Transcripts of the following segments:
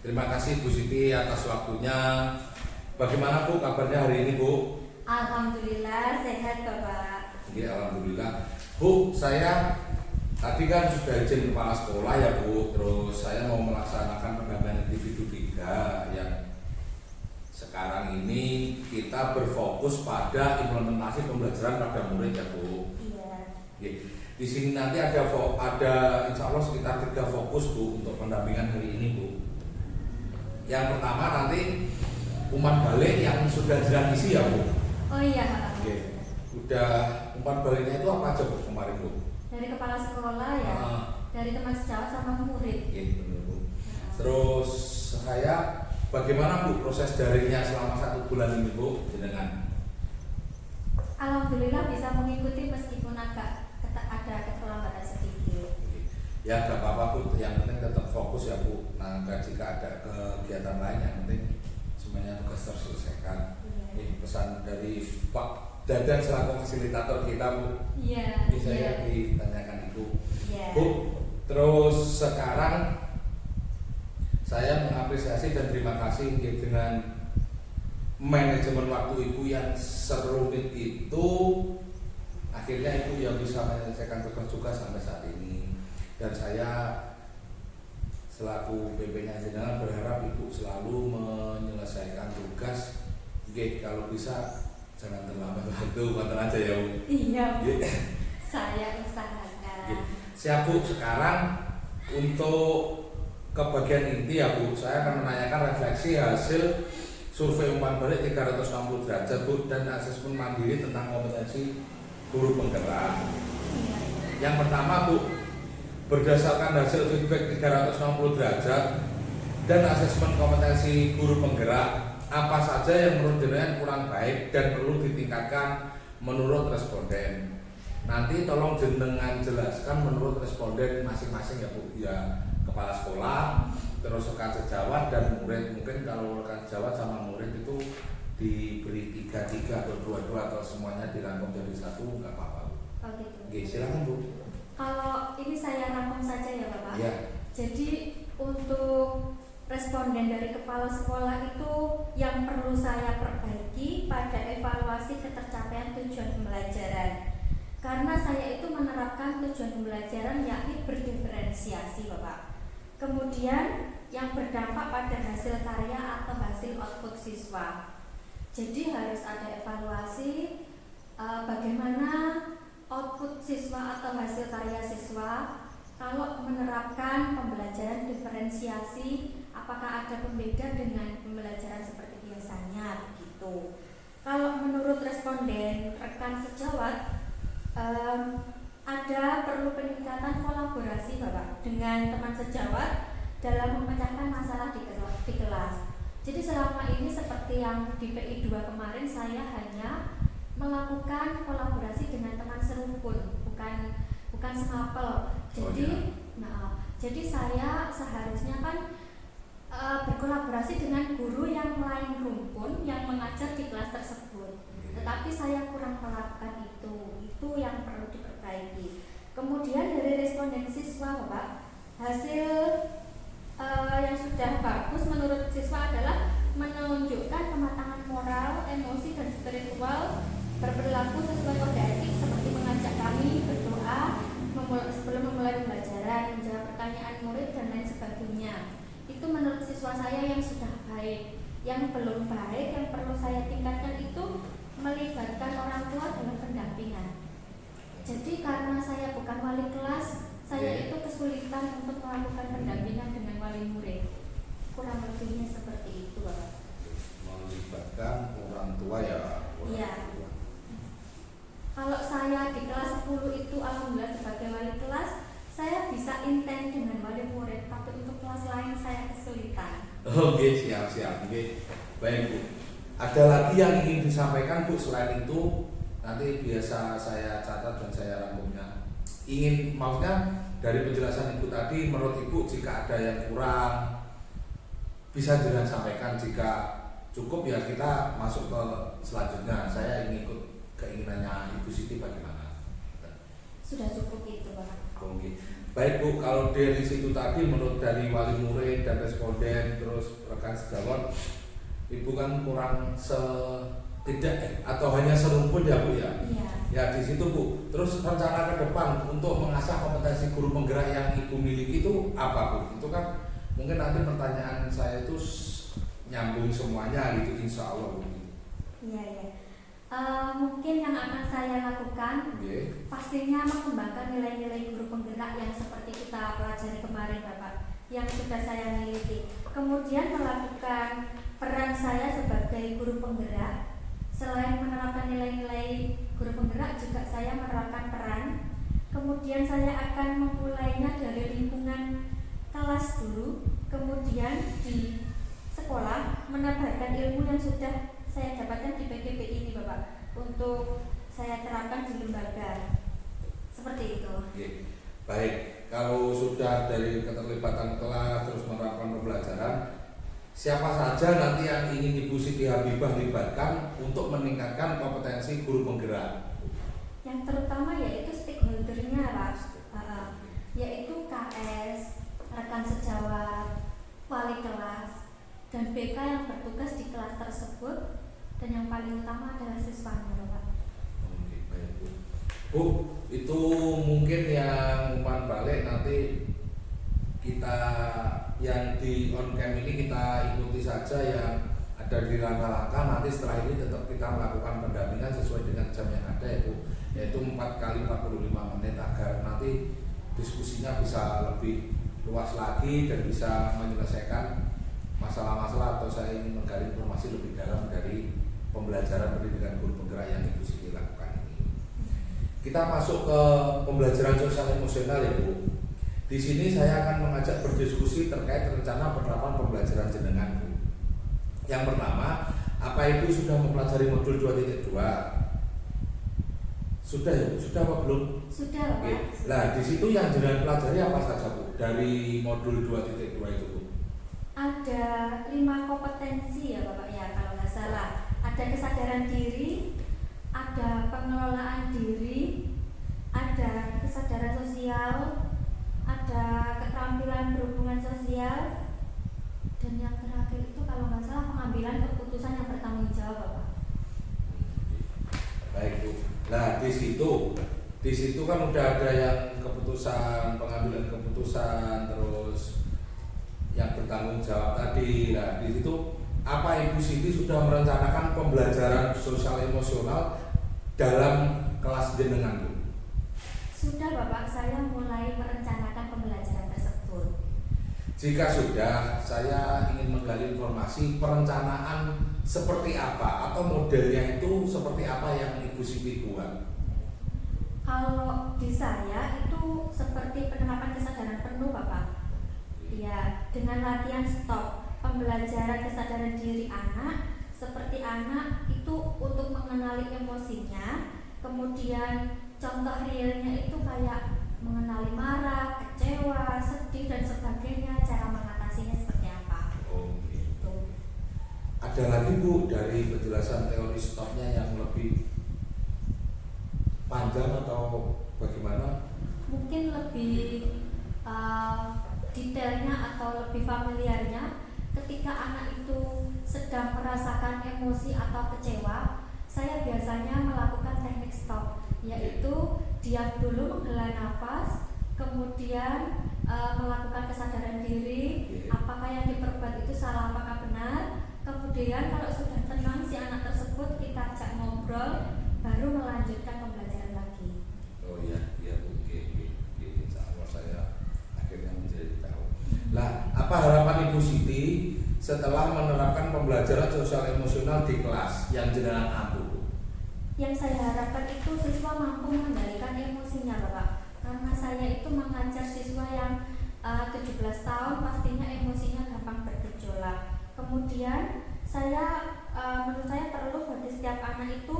Terima kasih Bu Siti atas waktunya. Bagaimana Bu kabarnya hari ini Bu? Alhamdulillah sehat Bapak. Iya, alhamdulillah. Bu, saya tadi kan sudah izin kepala sekolah ya Bu. Terus saya mau melaksanakan pendampingan individu 3 yang sekarang ini kita berfokus pada implementasi pembelajaran pada murid ya Bu. Iya. Oke. Di sini nanti ada insya Allah sekitar 3 fokus Bu untuk pendampingan hari ini Bu. Yang pertama nanti umpan balik yang sudah direvisi ya Bu. Oh iya. Oke. Udah umpan baliknya itu apa aja Bu kemarin Bu? Dari kepala sekolah ya. Dari teman sejawat sama murid. Iya benar Bu. Terus saya bagaimana Bu proses daringnya selama 1 bulan ini Bu dengan? Alhamdulillah bisa mengikuti meskipun ada keterlambatan sedikit. Ya gak apa-apa Bu, yang penting tetap fokus ya Bu. Nah jika ada kegiatan lain yang penting semuanya tugas terselesaikan. Ini pesan dari Pak Dadan selaku fasilitator kita Bu. Iya. Bisa ya ditanyakan Ibu. Iya. Bu, terus sekarang saya mengapresiasi dan terima kasih dengan manajemen waktu Ibu yang serumit itu. Akhirnya Ibu yang bisa menyelesaikan tugas juga sampai saat ini. Dan saya selaku PP-nya Jenderal berharap Ibu selalu menyelesaikan tugas. Oke, kalau bisa jangan terlambat waktu, bantu aja ya Bu. Iya. Saya usahakan. Siap Bu, sekarang untuk ke bagian inti ya Bu, saya akan menanyakan refleksi hasil survei umpan balik 360 derajat Bu dan asesmen mandiri tentang kompetensi guru penggerak. Yang pertama Bu, berdasarkan hasil feedback 360 derajat dan asesmen kompetensi guru penggerak, apa saja yang menurut jenengan kurang baik dan perlu ditingkatkan menurut responden? Nanti tolong jenengan jelaskan menurut responden masing-masing ya Bu, ya kepala sekolah, terus rekan sejawat dan murid. Mungkin kalau rekan sejawat sama murid itu diberi 3-3 atau 2-2 atau semuanya dirangkum jadi satu, nggak apa-apa Bu. Oh gitu. Oke, silakan Bu. Kalau ini saya rangkum saja ya Bapak. Iya. Jadi untuk responden dari kepala sekolah itu yang perlu saya perbaiki pada evaluasi ketercapaian tujuan pembelajaran. Karena saya itu menerapkan tujuan pembelajaran yakni berdiferensiasi Bapak. Kemudian yang berdampak pada hasil karya atau hasil output siswa. Jadi harus ada evaluasi bagaimana output siswa atau hasil karya siswa kalau menerapkan pembelajaran diferensiasi, apakah ada pembeda dengan pembelajaran seperti biasanya begitu. Kalau menurut responden rekan sejawat ada perlu peningkatan kolaborasi Bapak dengan teman sejawat dalam memecahkan masalah di kelas. Jadi selama ini seperti yang di PI 2 kemarin saya hanya melakukan kolaborasi dengan teman seruput, bukan semapel. Jadi saya seharusnya kan berkolaborasi dengan guru yang lain rumpun yang mengajar di kelas tersebut. Tetapi saya kurang melakukan itu yang perlu diperbaiki. Kemudian dari responden siswa Bapak, hasil yang sudah bagus menurut siswa adalah menunjukkan kematangan moral, emosi dan spiritual, berperilaku sesuai kode etik seperti mengajak kami berdoa sebelum memulai pembelajaran, menjawab pertanyaan murid dan lain sebagainya. Itu menurut siswa saya yang sudah baik. Yang belum baik, yang perlu saya tingkatkan itu melibatkan orang tua dalam pendampingan. Jadi karena saya bukan wali kelas, saya itu kesulitan untuk melakukan pendampingan dengan wali murid. Kurang lebihnya seperti itu Bapak. Melibatkan orang tua ya. Iya. Kalau saya di kelas 10 itu alhamdulillah sebagai wali kelas, saya bisa intens dengan wali murid, tapi untuk kelas lain saya kesulitan. Oke, siap. Oke. Baik Bu. Ada lagi yang ingin disampaikan Bu selain itu? Nanti biasa saya catat dan saya rangkumnya. Maksudnya dari penjelasan Ibu tadi, menurut Ibu jika ada yang kurang bisa jangan sampaikan, jika cukup ya kita masuk ke selanjutnya. Saya ingin ikut keinginannya Ibu Siti bagaimana? Sudah cukup itu Pak. Oke. Baik Bu, kalau dari situ tadi menurut dari wali murid dan responden terus rekan sejawat, Ibu kan kurang tidak atau hanya serumpun ya Bu ya? Iya. Ya di situ Bu. Terus rencana ke depan untuk mengasah kompetensi guru penggerak yang Ibu miliki itu apa Bu? Itu kan mungkin nanti pertanyaan saya itu nyambung semuanya gitu insya Allah Bu. Iya ya. Mungkin yang akan saya lakukan pastinya mengembangkan nilai-nilai guru penggerak yang seperti kita pelajari kemarin Bapak, yang sudah saya miliki. Kemudian melakukan peran saya sebagai guru penggerak. Selain menerapkan nilai-nilai guru penggerak, juga saya menerapkan peran. Kemudian saya akan memulainya dari lingkungan kelas dulu, kemudian di sekolah menebarkan ilmu yang sudah saya dapatkan di PGP ini Bapak, untuk saya terapkan di lembaga. Seperti itu. Oke. Baik, kalau sudah dari keterlibatan kelas terus menerapkan pembelajaran, siapa saja nanti yang ingin Ibu Siti Habibah libatkan untuk meningkatkan kompetensi guru penggerak? Yang terutama yaitu stakeholdernya Pak, yaitu KS, rekan sejawat, wali kelas, dan BK yang bertugas di kelas tersebut, dan yang paling utama adalah siswanya Pak. Oke, baik Bu. Bu, itu mungkin yang umpan balik nanti kita yang di on cam ini kita ikuti saja yang ada di langkah-langkah. Nanti setelah ini tetap kita melakukan pendampingan sesuai dengan jam yang ada ya Bu, yaitu 4 kali 45 menit agar nanti diskusinya bisa lebih luas lagi dan bisa menyelesaikan masalah-masalah atau saya ingin menggali informasi lebih dalam dari pembelajaran pendidikan guru penggerak yang Ibu Siti lakukan ini. Kita masuk ke pembelajaran sosial emosional ya Bu. Di sini saya akan mengajak berdiskusi terkait rencana penerapan pembelajaran jenengan Bu. Yang pertama, apa Ibu sudah mempelajari modul 2.2? Sudah ya Bu? Sudah apa belum? Sudah Pak. Nah di situ yang jenengan pelajari apa saja Bu dari modul 2.2 itu Bu? Ada 5 kompetensi ya Bapak ya, kalau nggak salah. Ada kesadaran diri, ada pengelolaan diri, ada kesadaran sosial, ada keterampilan berhubungan sosial, dan yang terakhir itu kalau nggak salah pengambilan keputusan yang bertanggung jawab Bapak. Baik Bu. Nah di situ kan udah ada yang keputusan, pengambilan keputusan, terus yang bertanggung jawab tadi. Nah di situ apa Ibu Siti sudah merencanakan pembelajaran sosial emosional dalam kelas jenengan Bu? Sudah Bapak, saya mulai merencanakan pembelajaran tersebut. Jika sudah, saya ingin menggali informasi perencanaan seperti apa atau modelnya itu seperti apa yang Ibu Siti buat. Kalau di saya itu seperti penerapan kesadaran penuh Bapak. Ya, dengan latihan stop, pembelajaran kesadaran diri anak, seperti anak itu untuk mengenali emosinya, kemudian contoh realnya itu kayak mengenali marah, kecewa, sedih dan sebagainya, cara mengatasinya seperti apa. Oh gitu. Ada lagi Bu dari penjelasan teori stopnya yang lebih panjang atau bagaimana? Mungkin lebih detailnya atau lebih familiarnya, ketika anak itu sedang merasakan emosi atau kecewa, saya biasanya melakukan teknik stop, yaitu diam dulu, menghela nafas, kemudian melakukan kesadaran diri, apakah yang diperbuat itu salah, apakah benar. Kemudian kalau sudah tenang si anak tersebut, kita ajak ngobrol, baru melanjutkan pembelajaran lagi. Oh iya, iya Bu, insya Allah saya akhirnya menjadi tahu. Lah, apa harapan Ibu Siti setelah menerapkan pembelajaran sosial emosional di kelas yang jenengan ampu? Yang saya harapkan itu siswa mampu mengendalikan emosinya Bapak, karena saya itu mengajar siswa yang 17 tahun, pastinya emosinya gampang bergejolak. Kemudian menurut saya perlu bagi setiap anak itu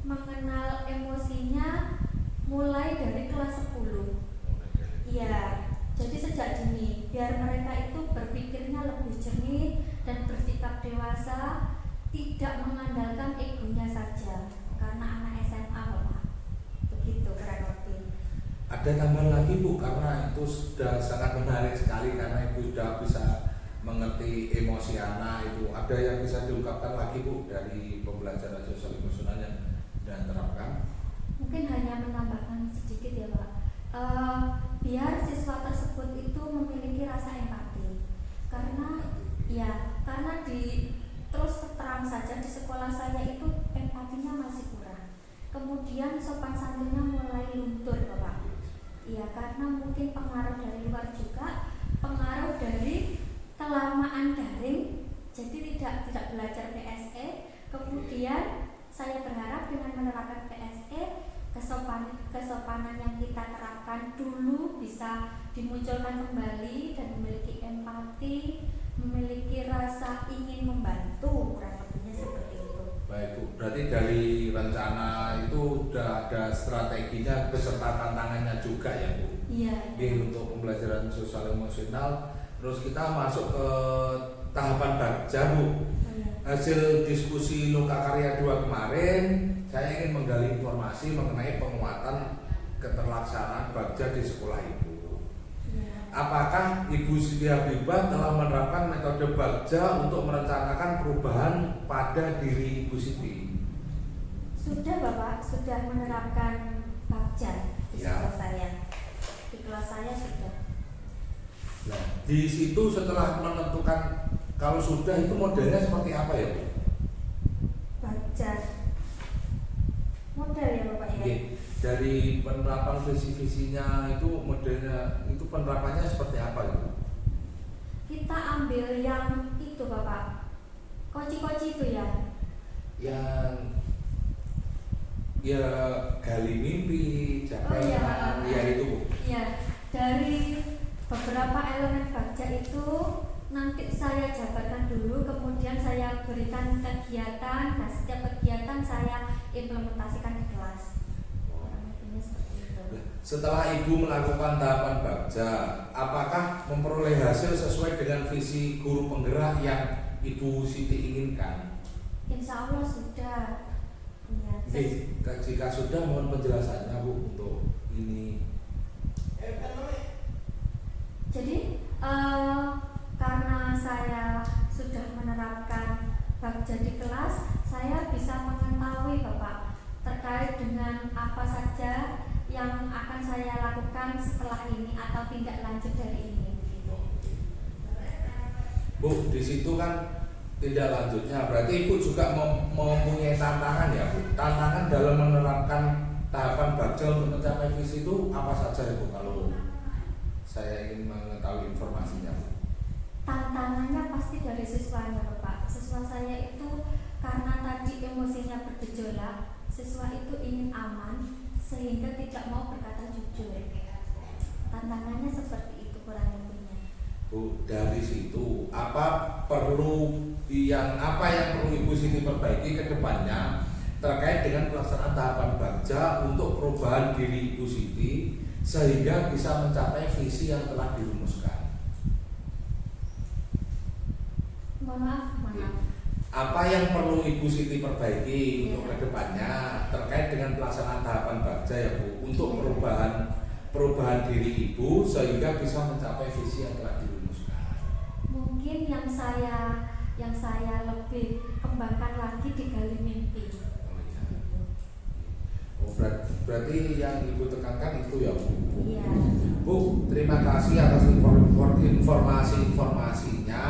mengenal emosinya mulai dari kelas 10. Iya, jadi sejak dini biar mereka itu berpikirnya lebih jernih dan bersikap dewasa, tidak mengandalkan egonya saja, karena anak SMA Bapak. Begitu kurang lebih. Ada tambahan lagi Bu, karena itu sudah sangat menarik sekali karena Ibu sudah bisa mengerti emosi anak itu. Ada yang bisa diungkapkan lagi Bu dari pembelajaran sosial emosional yang dan terapkan? Mungkin hanya menambahkan sedikit ya Pak. Biar siswa tersebut itu memiliki rasa empati. Karena terus terang saja di sekolah saya itu empatinya masih kurang. Kemudian sopan santunnya mulai luntur Bapak. Iya, karena mungkin pengaruh dari luar juga, pengaruh dari kelamaan daring, jadi tidak belajar PSE. Kemudian saya berharap dengan menerapkan PSE, kesopanan yang kita terapkan dulu bisa dimunculkan kembali dan memiliki empati, memiliki rasa ingin membantu, kurang lebihnya seperti itu. Baik Bu, berarti dari rencana itu sudah ada strateginya beserta tantangannya juga ya Bu? Iya. Untuk pembelajaran sosial emosional. Terus kita masuk ke tahapan bagja Bu. Hasil diskusi Lokakarya 2 kemarin, saya ingin menggali informasi mengenai penguatan keterlaksanaan bagja di sekolah Ibu. Apakah Ibu Siti Habibah telah menerapkan metode bagja untuk merencanakan perubahan pada diri Ibu Siti? Sudah Bapak, sudah menerapkan bagja di sekolah saya. Di kelas saya sudah. Nah, di situ setelah menentukan kalau sudah itu modelnya seperti apa ya Bu? Bagja model ya Bapak ya? Dari penerapan visi-visinya itu modelnya itu penerapannya seperti apa itu? Kita ambil yang itu Bapak, koci-koci itu ya? Yang ya gali mimpi, capaian, ya itu Bu. Ya, dari beberapa elemen bagja itu nanti saya jabarkan dulu, kemudian saya berikan kegiatan, nah setiap kegiatan saya implementasikan di kelas. Setelah Ibu melakukan tahapan bagja, apakah memperoleh hasil sesuai dengan visi guru penggerak yang Ibu Siti inginkan? Insya Allah sudah. Ya, jika sudah mohon penjelasannya Bu untuk ini. Jadi karena saya sudah menerapkan bagja di kelas, saya bisa mengetahui Bapak terkait dengan apa saja yang akan saya lakukan setelah ini atau tindak lanjut dari ini. Bu, di situ kan tindak lanjutnya berarti Ibu juga mempunyai tantangan ya Bu. Tantangan dalam menerapkan tahapan bagja untuk mencapai visi itu apa saja Ibu kalau saya ingin mengetahui informasinya Bu? Tantangannya pasti dari siswanya Bapak. Siswa saya itu karena tadi emosinya bergejolak, siswa itu ingin aman sehingga tidak mau berkata jujur. Tantangannya seperti itu kurang lebihnya. Bu, dari situ apa yang perlu Ibu Siti perbaiki ke depannya terkait dengan pelaksanaan tahapan bagja untuk perubahan diri Ibu Siti sehingga bisa mencapai visi yang telah dirumuskan? Maaf. Apa yang perlu Ibu Siti perbaiki untuk kedepannya terkait dengan pelaksanaan tahapan bagja ya Bu untuk perubahan diri Ibu sehingga bisa mencapai visi yang telah dirumuskan? Mungkin yang saya lebih kembangkan lagi di gali mimpi. Berarti yang Ibu tekankan itu ya Bu? Iya. Bu, terima kasih atas informasi-informasinya.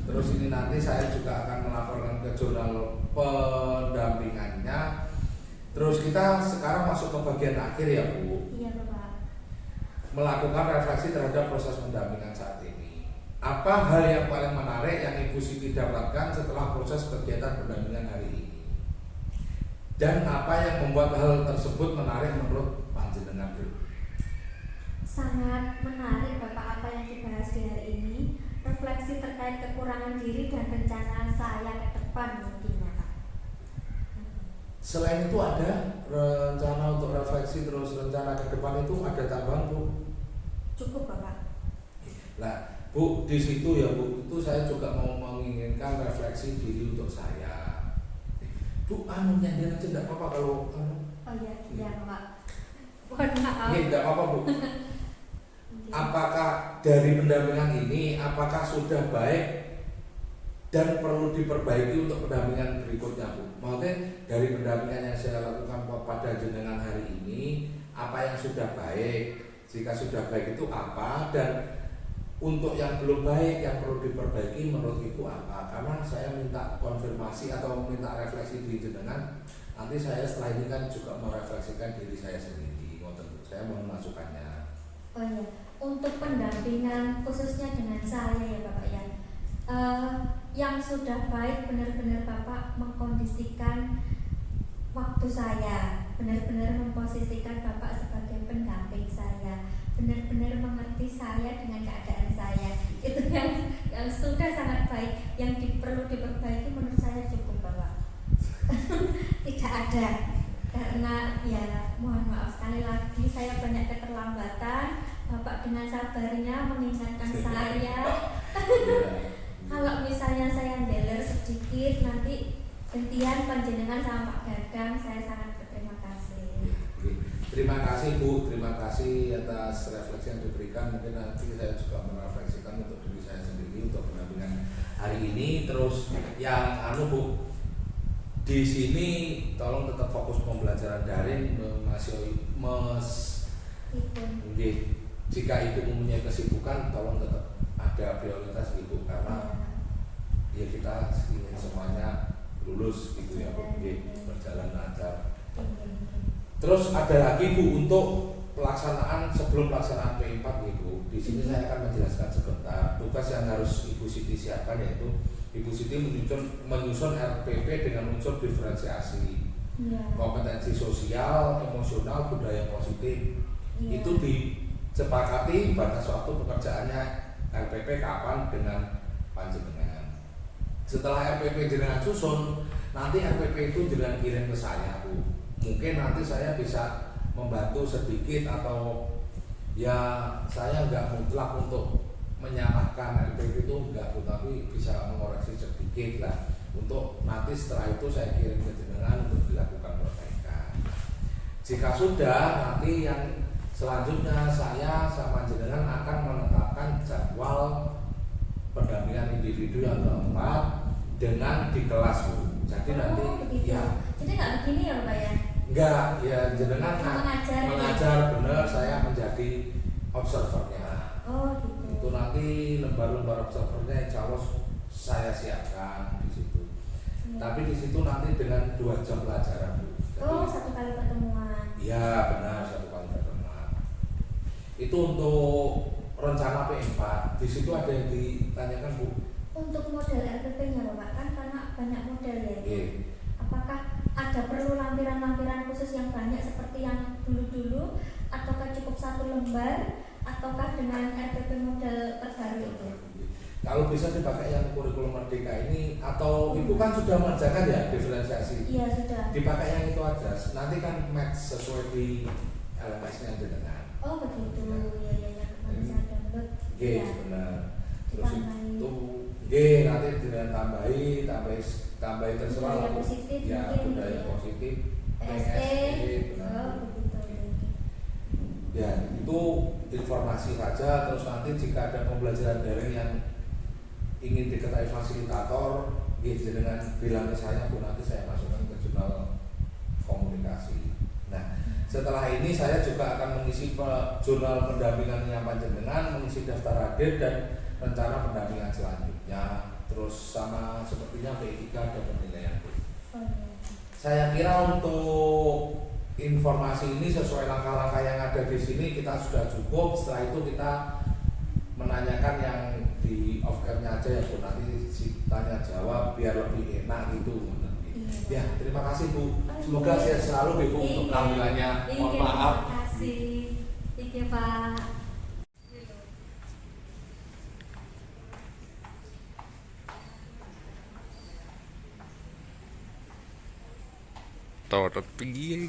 Terus ini nanti saya juga akan melaporkan ke jurnal pendampingannya. Terus kita sekarang masuk ke bagian akhir ya Bu. Iya Bapak. Melakukan refleksi terhadap proses pendampingan saat ini. Apa hal yang paling menarik yang Ibu Siti dapatkan setelah proses kegiatan pendampingan hari ini? Dan apa yang membuat hal tersebut menarik menurut panjenengan Bu? Sangat menarik Bapak apa yang dibahas di hari ini. Refleksi terkait kekurangan diri dan rencana saya ke depan mungkin ya Pak. Selain itu ada rencana untuk refleksi terus rencana ke depan itu ada tambahan Bu? Cukup Bapak. Nah Bu, di situ ya Bu, itu saya juga mau menginginkan refleksi diri untuk saya. Bu, nyanyian aja enggak apa-apa kalau Oh iya Bapak. Mohon maaf. Tidak apa-apa Bu. Apakah dari pendampingan ini apakah sudah baik dan perlu diperbaiki untuk pendampingan berikutnya Bu? Maksudnya dari pendampingan yang saya lakukan pada jenengan hari ini, apa yang sudah baik? Jika sudah baik itu apa? Dan untuk yang belum baik yang perlu diperbaiki menurut Ibu apa? Karena saya minta konfirmasi atau minta refleksi di jenengan. Nanti saya setelah ini kan juga merefleksikan diri saya sendiri. Saya mau masukannya. Oh iya, untuk pendampingan khususnya dengan saya ya Bapak ya, yang sudah baik benar-benar Bapak mengkondisikan waktu saya, benar-benar memposisikan Bapak sebagai pendamping saya, benar-benar mengerti saya dengan keadaan saya. Itu yang sudah sangat baik. Yang perlu diperbaiki menurut saya cukup Bapak. Tidak ada, karena ya mohon maaf sekali lagi saya banyak keterlambatan. Bapak dengan sabarnya mengingatkan saya. Kalau misalnya saya deler sedikit, nanti gantian panjenengan sama Pak Gagang. Saya sangat berterima kasih. Terima kasih Bu, terima kasih atas refleksi yang diberikan. Mungkin nanti saya juga merefleksikan untuk diri saya sendiri untuk pendampingan hari ini. Terus yang Bu, di sini tolong tetap fokus pembelajaran daring, jika Ibu mempunyai kesibukan, tolong tetap ada prioritas Ibu karena ya kita ingin semuanya lulus gitu ya Bu, berjalan lancar. Terus ada lagi Bu untuk sebelum pelaksanaan P4 Ibu. Di sini saya akan menjelaskan sebentar tugas yang harus Ibu Siti siapkan, yaitu Ibu Siti menyusun RPP dengan unsur diferensiasi, kompetensi sosial, emosional, budaya positif. Itu disepakati batas waktu pekerjaannya RPP kapan dengan panjenengan. Setelah RPP jenengan susun, nanti RPP itu jenengan kirim ke saya Bu. Mungkin nanti saya bisa membantu sedikit atau ya saya nggak mutlak untuk menyalahkan RPP itu enggak Bu, tapi bisa mengoreksi sedikit lah. Untuk nanti setelah itu saya kirim ke jenengan untuk dilakukan perbaikan. Jika sudah, nanti yang selanjutnya saya sama jenengan akan menetapkan jadwal pendampingan individu yang keempat dengan di kelas Bu. Jadi nanti ya. Jadi nggak begini ya Pak ya? Enggak, ya jenengan mengajar benar, saya menjadi observernya. Oh gitu. Itu nanti lembar-lembar observernya insya Allah saya siapkan di situ. Tapi di situ nanti dengan 2 jam pelajaran Bu. Jadi, 1 kali pertemuan. Iya benar, 1 kali pertemuan. Itu untuk rencana P4. Di situ ada yang ditanyakan Bu. Untuk model RPP-nya Bapak kan karena banyak model ya. Apakah ada perlu lampiran-lampiran khusus yang banyak seperti yang dulu-dulu, ataukah cukup 1 lembar, ataukah dengan RPP model terbaru itu? Kalau bisa dipakai yang kurikulum merdeka ini, atau Ibu kan sudah mengerjakan ya diferensiasi? Iya sudah. Dipakai yang itu aja, nanti kan match sesuai di LMS-nya dengan. Oh begitu, ya kemarin saya download. Ya. Benar. Terus itu nanti dengan tambahi terserah budaya positif, ya budaya positif, PST, benar. Begitu. Ya itu informasi saja. Terus nanti jika ada pembelajaran daring yang ingin diketahui fasilitator, dengan bilang ke saya Bu, nanti saya masukkan ke jurnal komunikasi. Nah setelah ini saya juga akan mengisi jurnal pendampingan yang panjenengan, mengisi daftar hadir dan rencana pendampingan selanjutnya. Terus sama sepertinya P3 ada penilaian. Saya kira untuk informasi ini sesuai langkah-langkah yang ada di sini kita sudah cukup. Setelah itu kita menanyakan yang di off air-nya aja ya Bu, nanti tanya jawab biar lebih enak gitu. Ya terima kasih Bu. Semoga sehat selalu Bu untuk kehamilannya. Mohon maaf. Terima kasih. Iya Pak. Tahu tapi